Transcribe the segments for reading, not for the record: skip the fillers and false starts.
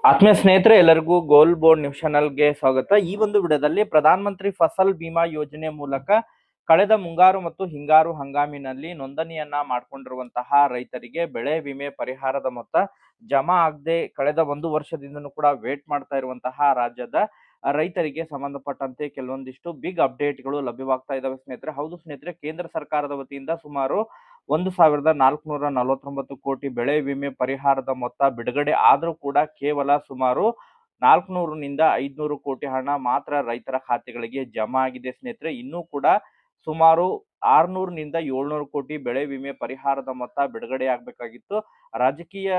ಆತ್ಮೀಯ ಸ್ನೇಹಿತರೆ, ಎಲ್ಲರಿಗೂ ಗೋಲ್ ಬೋರ್ಡ್ ನ್ಯೂಸ್ ಚಾನಲ್ಗೆ ಸ್ವಾಗತ. ಈ ಒಂದು ವಿಡಿಯೋದಲ್ಲಿ ಪ್ರಧಾನ ಮಂತ್ರಿ ಫಸಲ್ ಬಿಮಾ ಯೋಜನೆ ಮೂಲಕ ಕಳೆದ ಮುಂಗಾರು ಮತ್ತು ಹಿಂಗಾರು ಹಂಗಾಮಿನಲ್ಲಿ ನೋಂದಣಿಯನ್ನ ಮಾಡಿಕೊಂಡಿರುವಂತಹ ರೈತರಿಗೆ ಬೆಳೆ ವಿಮೆ ಪರಿಹಾರದ ಮೊತ್ತ ಜಮಾ ಆಗದೆ ಕಳೆದ ಒಂದು ವರ್ಷದಿಂದನೂ ಕೂಡ ವೇಟ್ ಮಾಡ್ತಾ ಇರುವಂತಹ ರಾಜ್ಯದ ರೈತರಿಗೆ ಸಂಬಂಧಪಟ್ಟಂತೆ ಕೆಲವೊಂದಿಷ್ಟು ಬಿಗ್ ಅಪ್ಡೇಟ್ಗಳು ಲಭ್ಯವಾಗ್ತಾ ಇದಾವೆ ಸ್ನೇಹಿತರೆ. ಹೌದು ಸ್ನೇಹಿತರೆ, ಕೇಂದ್ರ ಸರ್ಕಾರದ ವತಿಯಿಂದ ಸುಮಾರು 1,449 ಕೋಟಿ ಬೆಳೆ ವಿಮೆ ಪರಿಹಾರದ ಮೊತ್ತ ಬಿಡುಗಡೆ ಆದರೂ ಕೂಡ ಕೇವಲ ಸುಮಾರು 400 500 ಕೋಟಿ ಹಣ ಮಾತ್ರ ರೈತರ ಖಾತೆಗಳಿಗೆ ಜಮಾ ಆಗಿದೆ ಸ್ನೇಹಿತರೆ. ಇನ್ನೂ ಕೂಡ ಸುಮಾರು 600 700 ಕೋಟಿ ಬೆಳೆ ವಿಮೆ ಪರಿಹಾರದ ಮೊತ್ತ ಬಿಡುಗಡೆ ಆಗ್ಬೇಕಾಗಿತ್ತು. ರಾಜಕೀಯ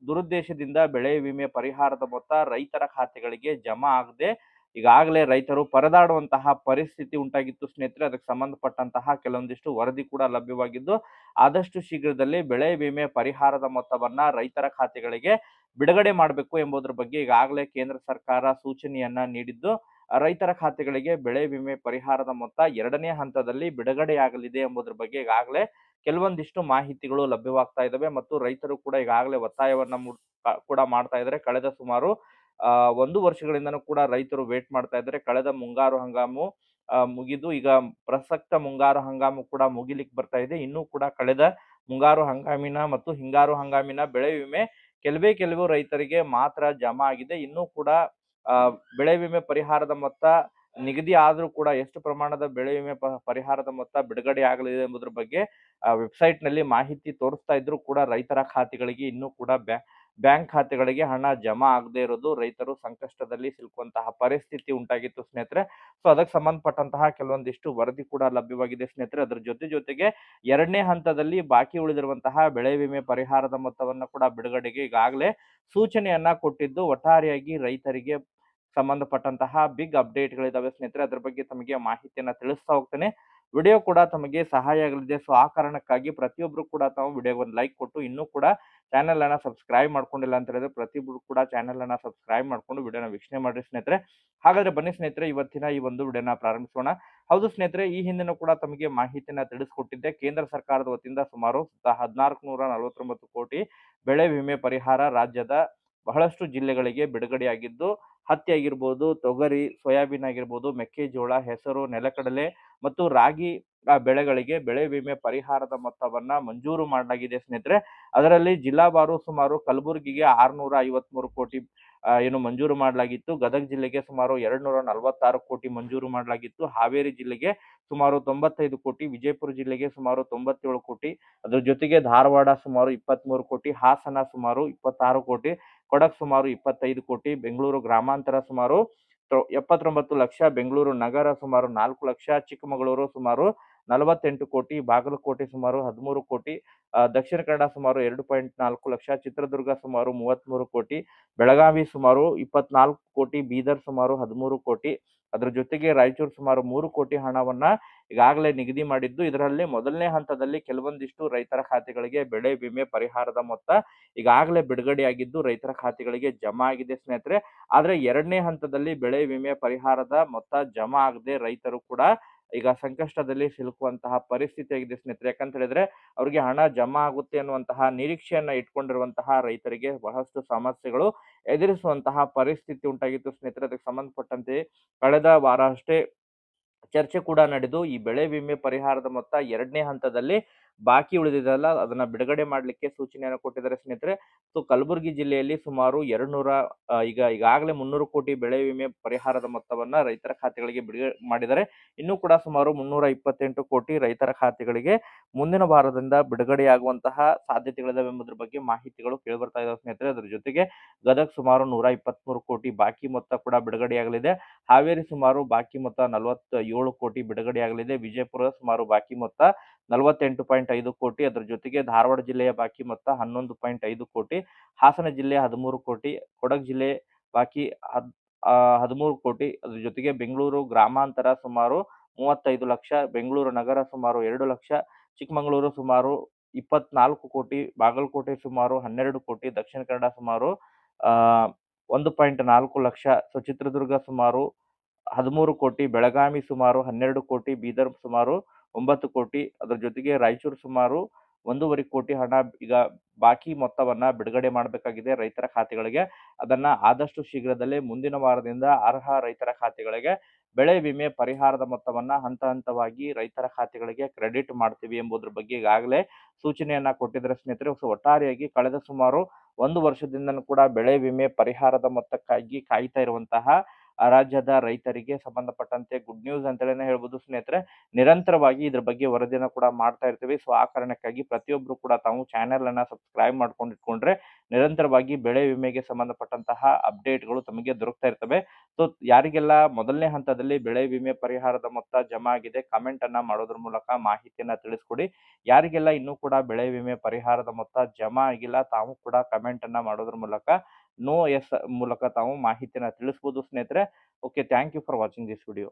ದುರುದ್ದೇಶದಿಂದ ಬೆಳೆ ವಿಮೆ ಪರಿಹಾರದ ಮೊತ್ತ ರೈತರ ಖಾತೆಗಳಿಗೆ ಜಮಾ ಆಗದೆ ಈಗಾಗಲೇ ರೈತರು ಪರದಾಡುವಂತಹ ಪರಿಸ್ಥಿತಿ ಉಂಟಾಗಿತ್ತು ಸ್ನೇಹಿತರೆ. ಅದಕ್ಕೆ ಸಂಬಂಧಪಟ್ಟಂತಹ ಕೆಲವೊಂದಿಷ್ಟು ವರದಿ ಕೂಡ ಲಭ್ಯವಾಗಿದ್ದು, ಆದಷ್ಟು ಶೀಘ್ರದಲ್ಲಿ ಬೆಳೆ ವಿಮೆ ಪರಿಹಾರದ ಮೊತ್ತವನ್ನ ರೈತರ ಖಾತೆಗಳಿಗೆ ಬಿಡುಗಡೆ ಮಾಡಬೇಕು ಎಂಬುದರ ಬಗ್ಗೆ ಈಗಾಗಲೇ ಕೇಂದ್ರ ಸರ್ಕಾರ ಸೂಚನೆಯನ್ನ ನೀಡಿದ್ದು, ರೈತರ ಖಾತೆಗಳಿಗೆ ಬೆಳೆ ವಿಮೆ ಪರಿಹಾರದ ಮೊತ್ತ 2ನೇ ಹಂತದಲ್ಲಿ ಬಿಡುಗಡೆಯಾಗಲಿದೆ ಎಂಬುದರ ಬಗ್ಗೆ ಈಗಾಗಲೇ ಕೆಲವೊಂದಿಷ್ಟು ಮಾಹಿತಿಗಳು ಲಭ್ಯವಾಗ್ತಾ ಇದಾವೆ ಮತ್ತು ರೈತರು ಕೂಡ ಈಗಾಗಲೇ ಒತ್ತಾಯವನ್ನ ಕೂಡ ಮಾಡ್ತಾ ಇದ್ದಾರೆ. ಕಳೆದ ಸುಮಾರು 1 ವರ್ಷಗಳಿಂದನೂ ಕೂಡ ರೈತರು ವೇಟ್ ಮಾಡ್ತಾ ಇದ್ದಾರೆ. ಕಳೆದ ಮುಂಗಾರು ಹಂಗಾಮು ಮುಗಿದು ಈಗ ಪ್ರಸಕ್ತ ಮುಂಗಾರು ಹಂಗಾಮು ಕೂಡ ಮುಗಿಲಿಕ್ಕೆ ಬರ್ತಾ ಇದೆ. ಇನ್ನೂ ಕೂಡ ಕಳೆದ ಮುಂಗಾರು ಹಂಗಾಮಿನ ಮತ್ತು ಹಿಂಗಾರು ಹಂಗಾಮಿನ ಬೆಳೆ ವಿಮೆ ಕೆಲವು ರೈತರಿಗೆ ಮಾತ್ರ ಜಮಾ ಆಗಿದೆ. ಇನ್ನೂ ಕೂಡ ಬೆಳೆ ವಿಮೆ ಪರಿಹಾರದ ಮೊತ್ತ ನಿಗದಿ ಆದ್ರೂ ಕೂಡ ಎಷ್ಟು ಪ್ರಮಾಣದ ಬೆಳೆ ವಿಮೆ ಪರಿಹಾರದ ಮೊತ್ತ ಬಿಡುಗಡೆ ಆಗಲಿದೆ ಎಂಬುದರ ಬಗ್ಗೆ ವೆಬ್ಸೈಟ್ ನಲ್ಲಿ ಮಾಹಿತಿ ತೋರಿಸ್ತಾ ಇದ್ರು ಕೂಡ ರೈತರ ಖಾತೆಗಳಿಗೆ ಇನ್ನೂ ಕೂಡ ಬ್ಯಾಂಕ್ ಖಾತೆಗಳಿಗೆ ಹಣ ಜಮಾ ಆಗದೆ ಇರೋದು ರೈತರು ಸಂಕಷ್ಟದಲ್ಲಿ ಸಿಲುಕುವಂತಹ ಪರಿಸ್ಥಿತಿ ಉಂಟಾಗಿತ್ತು ಸ್ನೇಹಿತರೆ. ಸೊ ಅದಕ್ಕೆ ಸಂಬಂಧಪಟ್ಟಂತಹ ಕೆಲವೊಂದಿಷ್ಟು ವರದಿ ಕೂಡ ಲಭ್ಯವಾಗಿದೆ ಸ್ನೇಹಿತರೆ. ಅದರ ಜೊತೆಗೆ 2ನೇ ಹಂತದಲ್ಲಿ ಬಾಕಿ ಉಳಿದಿರುವಂತಹ ಬೆಳೆ ವಿಮೆ ಪರಿಹಾರದ ಮೊತ್ತವನ್ನು ಕೂಡ ಬಿಡುಗಡೆಗೆ ಈಗಾಗಲೇ ಸೂಚನೆಯನ್ನ ಕೊಟ್ಟಿದ್ದು, ಒಟ್ಟಾರೆಯಾಗಿ ರೈತರಿಗೆ ಸಂಬಂಧಪಟ್ಟಂತಹ ಬಿಗ್ ಅಪ್ಡೇಟ್ಗಳಿದಾವೆ ಸ್ನೇಹಿತರೆ. ಅದ್ರ ಬಗ್ಗೆ ತಮಗೆ ಮಾಹಿತಿಯನ್ನ ತಿಳಿಸ್ತಾ ಹೋಗ್ತೇನೆ. ವಿಡಿಯೋ ಕೂಡ ತಮಗೆ ಸಹಾಯ ಆಗಲಿದೆ. ಸೊ ಆ ಕಾರಣಕ್ಕಾಗಿ ಪ್ರತಿಯೊಬ್ರು ಕೂಡ ತಾವು ವಿಡಿಯೋಗೆ ಒಂದು ಲೈಕ್ ಕೊಟ್ಟು, ಇನ್ನೂ ಕೂಡ ಚಾನೆಲ್ ಅನ್ನ ಸಬ್ಸ್ಕ್ರೈಬ್ ಮಾಡ್ಕೊಂಡಿಲ್ಲ ಅಂತ ಹೇಳಿದ್ರೆ ಪ್ರತಿಯೊಬ್ರು ಕೂಡ ಚಾನೆಲ್ ಅನ್ನ ಸಬ್ಸ್ಕ್ರೈಬ್ ಮಾಡ್ಕೊಂಡು ವಿಡಿಯೋನ ವೀಕ್ಷಣೆ ಮಾಡಿ ಸ್ನೇಹಿತರೆ. ಹಾಗಾದ್ರೆ ಬನ್ನಿ ಸ್ನೇಹಿತರೆ, ಇವತ್ತಿನ ಈ ಒಂದು ವಿಡಿಯೋನ ಪ್ರಾರಂಭಿಸೋಣ. ಹೌದು ಸ್ನೇಹಿತರೆ, ಈ ಹಿಂದಿನ ಕೂಡ ತಮಗೆ ಮಾಹಿತಿಯನ್ನ ತಿಳಿಸ್ಕೊಟ್ಟಿದ್ದೆ. ಕೇಂದ್ರ ಸರ್ಕಾರದ ವತಿಯಿಂದ ಸುಮಾರು 1449 ಕೋಟಿ ಬೆಳೆ ವಿಮೆ ಪರಿಹಾರ ರಾಜ್ಯದ ಬಹಳಷ್ಟು ಜಿಲ್ಲೆಗಳಿಗೆ ಬಿಡುಗಡೆಯಾಗಿದ್ದು, ಹತ್ತಿ ಆಗಿರ್ಬೋದು, ತೊಗರಿ, ಸೋಯಾಬೀನ್ ಆಗಿರ್ಬೋದು, ಮೆಕ್ಕೆಜೋಳ, ಹೆಸರು, ನೆಲಕಡಲೆ ಮತ್ತು ರಾಗಿ ಬೆಳೆಗಳಿಗೆ ಬೆಳೆ ವಿಮೆ ಪರಿಹಾರದ ಮೊತ್ತವನ್ನ ಮಂಜೂರು ಮಾಡಲಾಗಿದೆ ಸ್ನೇಹಿತರೆ. ಅದರಲ್ಲಿ ಜಿಲ್ಲಾವಾರು ಸುಮಾರು ಕಲಬುರಗಿಗೆ 653 ಕೋಟಿ ಏನು ಮಂಜೂರು ಮಾಡಲಾಗಿತ್ತು. ಗದಗ ಜಿಲ್ಲೆಗೆ ಸುಮಾರು 246 ಕೋಟಿ ಮಂಜೂರು ಮಾಡಲಾಗಿತ್ತು. ಹಾವೇರಿ ಜಿಲ್ಲೆಗೆ ಸುಮಾರು 95 ಕೋಟಿ, ವಿಜಯಪುರ ಜಿಲ್ಲೆಗೆ ಸುಮಾರು 97 ಕೋಟಿ, ಅದ್ರ ಜೊತೆಗೆ ಧಾರವಾಡ ಸುಮಾರು 23 ಕೋಟಿ, ಹಾಸನ ಸುಮಾರು 26 ಕೋಟಿ, ಕೊಡಕ್ ಸುಮಾರು 25 ಕೋಟಿ, ಬೆಂಗಳೂರು ಗ್ರಾಮಾಂತರ ಸುಮಾರು 79 ಲಕ್ಷ, ಬೆಂಗಳೂರು ನಗರ ಸುಮಾರು 4 ಲಕ್ಷ, ಚಿಕ್ಕಮಗಳೂರು ಸುಮಾರು 48 ಕೋಟಿ, ಬಾಗಲಕೋಟೆ ಸುಮಾರು 13 ಕೋಟಿ, ದಕ್ಷಿಣ ಕನ್ನಡ ಸುಮಾರು 2.4 ಲಕ್ಷ, ಚಿತ್ರದುರ್ಗ ಸುಮಾರು 33 ಕೋಟಿ, ಬೆಳಗಾವಿ ಸುಮಾರು 24 ಕೋಟಿ, ಬೀದರ್ ಸುಮಾರು 13 ಕೋಟಿ, ಅದರ ಜೊತೆಗೆ ರಾಯಚೂರು ಸುಮಾರು 3 ಕೋಟಿ ಹಣವನ್ನ ಈಗಾಗಲೇ ನಿಗದಿ ಮಾಡಿದ್ದು, ಇದರಲ್ಲಿ ಮೊದಲನೇ ಹಂತದಲ್ಲಿ ಕೆಲವೊಂದಿಷ್ಟು ರೈತರ ಖಾತೆಗಳಿಗೆ ಬೆಳೆ ವಿಮೆ ಪರಿಹಾರದ ಮೊತ್ತ ಈಗಾಗಲೇ ಬಿಡುಗಡೆಯಾಗಿದ್ದು ರೈತರ ಖಾತೆಗಳಿಗೆ ಜಮಾ ಆಗಿದೆ ಸ್ನೇಹಿತರೆ. ಆದ್ರೆ 2ನೇ ಹಂತದಲ್ಲಿ ಬೆಳೆ ವಿಮೆ ಪರಿಹಾರದ ಮೊತ್ತ ಜಮಾ ಆಗದೆ ರೈತರು ಕೂಡ ಈಗ ಸಂಕಷ್ಟದಲ್ಲಿ ಸಿಲುಕುವಂತಹ ಪರಿಸ್ಥಿತಿ ಆಗಿದೆ ಸ್ನೇಹಿತರೆ. ಯಾಕಂತ ಹೇಳಿದ್ರೆ ಅವ್ರಿಗೆ ಹಣ ಜಮಾ ಆಗುತ್ತೆ ಅನ್ನುವಂತಹ ನಿರೀಕ್ಷೆಯನ್ನ ಇಟ್ಕೊಂಡಿರುವಂತಹ ರೈತರಿಗೆ ಬಹಳಷ್ಟು ಸಮಸ್ಯೆಗಳು ಎದುರಿಸುವಂತಹ ಪರಿಸ್ಥಿತಿ ಉಂಟಾಗಿತ್ತು ಸ್ನೇಹಿತರೆ. ಅದಕ್ಕೆ ಸಂಬಂಧಪಟ್ಟಂತೆ ಕಳೆದ ವಾರ ಅಷ್ಟೇ ಚರ್ಚೆ ಕೂಡ ನಡೆದು ಈ ಬೆಳೆ ವಿಮೆ ಪರಿಹಾರದ ಮೊತ್ತ 2ನೇ ಹಂತದಲ್ಲಿ ಬಾಕಿ ಉಳಿದಿದೆಯಲ್ಲ ಅದನ್ನ ಬಿಡುಗಡೆ ಮಾಡಲಿಕ್ಕೆ ಸೂಚನೆಯನ್ನು ಕೊಟ್ಟಿದ್ದಾರೆ ಸ್ನೇಹಿತರೆ. ಸೊ ಕಲಬುರಗಿ ಜಿಲ್ಲೆಯಲ್ಲಿ ಸುಮಾರು 200 ಈಗಾಗಲೇ 300 ಕೋಟಿ ಬೆಳೆ ವಿಮೆ ಪರಿಹಾರದ ಮೊತ್ತವನ್ನ ರೈತರ ಖಾತೆಗಳಿಗೆ ಬಿಡುಗಡೆ ಮಾಡಿದ್ದಾರೆ. ಇನ್ನೂ ಕೂಡ ಸುಮಾರು 328 ಕೋಟಿ ರೈತರ ಖಾತೆಗಳಿಗೆ ಮುಂದಿನ ವಾರದಿಂದ ಬಿಡುಗಡೆಯಾಗುವಂತಹ ಸಾಧ್ಯತೆಗಳಿದಾವೆ ಎಂಬುದರ ಬಗ್ಗೆ ಮಾಹಿತಿಗಳು ಕೇಳಿಬರ್ತಾ ಇದಾವೆ ಸ್ನೇಹಿತರೆ. ಅದರ ಜೊತೆಗೆ ಗದಗ ಸುಮಾರು 123 ಕೋಟಿ ಬಾಕಿ ಮೊತ್ತ ಕೂಡ ಬಿಡುಗಡೆಯಾಗಲಿದೆ. ಹಾವೇರಿ ಸುಮಾರು ಬಾಕಿ ಮೊತ್ತ 47 ಕೋಟಿ ಬಿಡುಗಡೆಯಾಗಲಿದೆ. ವಿಜಯಪುರ ಸುಮಾರು ಬಾಕಿ ಮೊತ್ತ 48.5 ಕೋಟಿ, ಅದರ ಜೊತೆಗೆ ಧಾರವಾಡ ಜಿಲ್ಲೆಯ ಬಾಕಿ ಮೊತ್ತ 11.5 ಕೋಟಿ, ಹಾಸನ ಜಿಲ್ಲೆ 13 ಕೋಟಿ, ಕೊಡಗು ಜಿಲ್ಲೆ ಬಾಕಿ 13 ಕೋಟಿ, ಅದ್ರ ಜೊತೆಗೆ ಬೆಂಗಳೂರು ಗ್ರಾಮಾಂತರ ಸುಮಾರು 35 ಲಕ್ಷ, ಬೆಂಗಳೂರು ನಗರ ಸುಮಾರು 2 ಲಕ್ಷ, ಚಿಕ್ಕಮಗಳೂರು ಸುಮಾರು 24 ಕೋಟಿ, ಬಾಗಲಕೋಟೆ ಸುಮಾರು 12 ಕೋಟಿ, ದಕ್ಷಿಣ ಕನ್ನಡ ಸುಮಾರು 1.4 ಲಕ್ಷ, ಸೊ ಚಿತ್ರದುರ್ಗ ಸುಮಾರು 13 ಕೋಟಿ, ಬೆಳಗಾವಿ ಸುಮಾರು 12 ಕೋಟಿ, ಬೀದರ್ ಸುಮಾರು 9 ಕೋಟಿ, ಅದರ ಜೊತೆಗೆ ರಾಯಚೂರು ಸುಮಾರು 1.5 ಕೋಟಿ ಹಣ ಈಗ ಬಾಕಿ ಮೊತ್ತವನ್ನ ಬಿಡುಗಡೆ ಮಾಡಬೇಕಾಗಿದೆ ರೈತರ ಖಾತೆಗಳಿಗೆ. ಅದನ್ನ ಆದಷ್ಟು ಶೀಘ್ರದಲ್ಲೇ ಮುಂದಿನ ವಾರದಿಂದ ಅರ್ಹ ರೈತರ ಖಾತೆಗಳಿಗೆ ಬೆಳೆ ವಿಮೆ ಪರಿಹಾರದ ಮೊತ್ತವನ್ನ ಹಂತ ಹಂತವಾಗಿ ರೈತರ ಖಾತೆಗಳಿಗೆ ಕ್ರೆಡಿಟ್ ಮಾಡ್ತೀವಿ ಎಂಬುದ್ರ ಬಗ್ಗೆ ಈಗಾಗಲೇ ಸೂಚನೆಯನ್ನ ಕೊಟ್ಟಿದ್ದಾರೆ ಸ್ನೇಹಿತರೆ. ಸೊ ಒಟ್ಟಾರೆಯಾಗಿ ಕಳೆದ ಸುಮಾರು 1 ವರ್ಷದಿಂದನೂ ಕೂಡ ಬೆಳೆ ವಿಮೆ ಪರಿಹಾರದ ಮೊತ್ತಕ್ಕಾಗಿ ಕಾಯ್ತಾ ಇರುವಂತಹ ರಾಜ್ಯದ ರೈತರಿಗೆ ಸಂಬಂಧಪಟ್ಟಂತೆ ಗುಡ್ ನ್ಯೂಸ್ ಅಂತೇಳಿನೇ ಹೇಳ್ಬೋದು ಸ್ನೇಹಿತರೆ. ನಿರಂತರವಾಗಿ ಇದ್ರ ಬಗ್ಗೆ ವರದಿಯನ್ನು ಕೂಡ ಮಾಡ್ತಾ ಇರ್ತೀವಿ. ಸೊ ಆ ಕಾರಣಕ್ಕಾಗಿ ಪ್ರತಿಯೊಬ್ಬರು ಕೂಡ ತಾವು ಚಾನೆಲ್ ಅನ್ನ ಸಬ್ಸ್ಕ್ರೈಬ್ ಮಾಡ್ಕೊಂಡು ಇಟ್ಕೊಂಡ್ರೆ ನಿರಂತರವಾಗಿ ಬೆಳೆ ವಿಮೆಗೆ ಸಂಬಂಧಪಟ್ಟಂತಹ ಅಪ್ಡೇಟ್ಗಳು ತಮಗೆ ದೊರಕ್ತಾ ಇರ್ತವೆ. ಸೊ ಯಾರಿಗೆಲ್ಲ ಮೊದಲನೇ ಹಂತದಲ್ಲಿ ಬೆಳೆ ವಿಮೆ ಪರಿಹಾರದ ಮೊತ್ತ ಜಮಾ ಆಗಿದೆ ಕಮೆಂಟ್ ಅನ್ನ ಮಾಡೋದ್ರ ಮೂಲಕ ಮಾಹಿತಿಯನ್ನ ತಿಳಿಸ್ಕೊಡಿ. ಯಾರಿಗೆಲ್ಲ ಇನ್ನೂ ಕೂಡ ಬೆಳೆ ವಿಮೆ ಪರಿಹಾರದ ಮೊತ್ತ ಜಮಾ ಆಗಿಲ್ಲ ತಾವು ಕೂಡ ಕಮೆಂಟ್ ಅನ್ನ ಮಾಡೋದ್ರ ಮೂಲಕ ನೋ ಎಸ್ ಮೂಲಕ ತಾವು ಮಾಹಿತಿಯನ್ನ ತಿಳಿಸಬಹುದು ಸ್ನೇಹಿತರೆ. Okay, thank you for watching this video.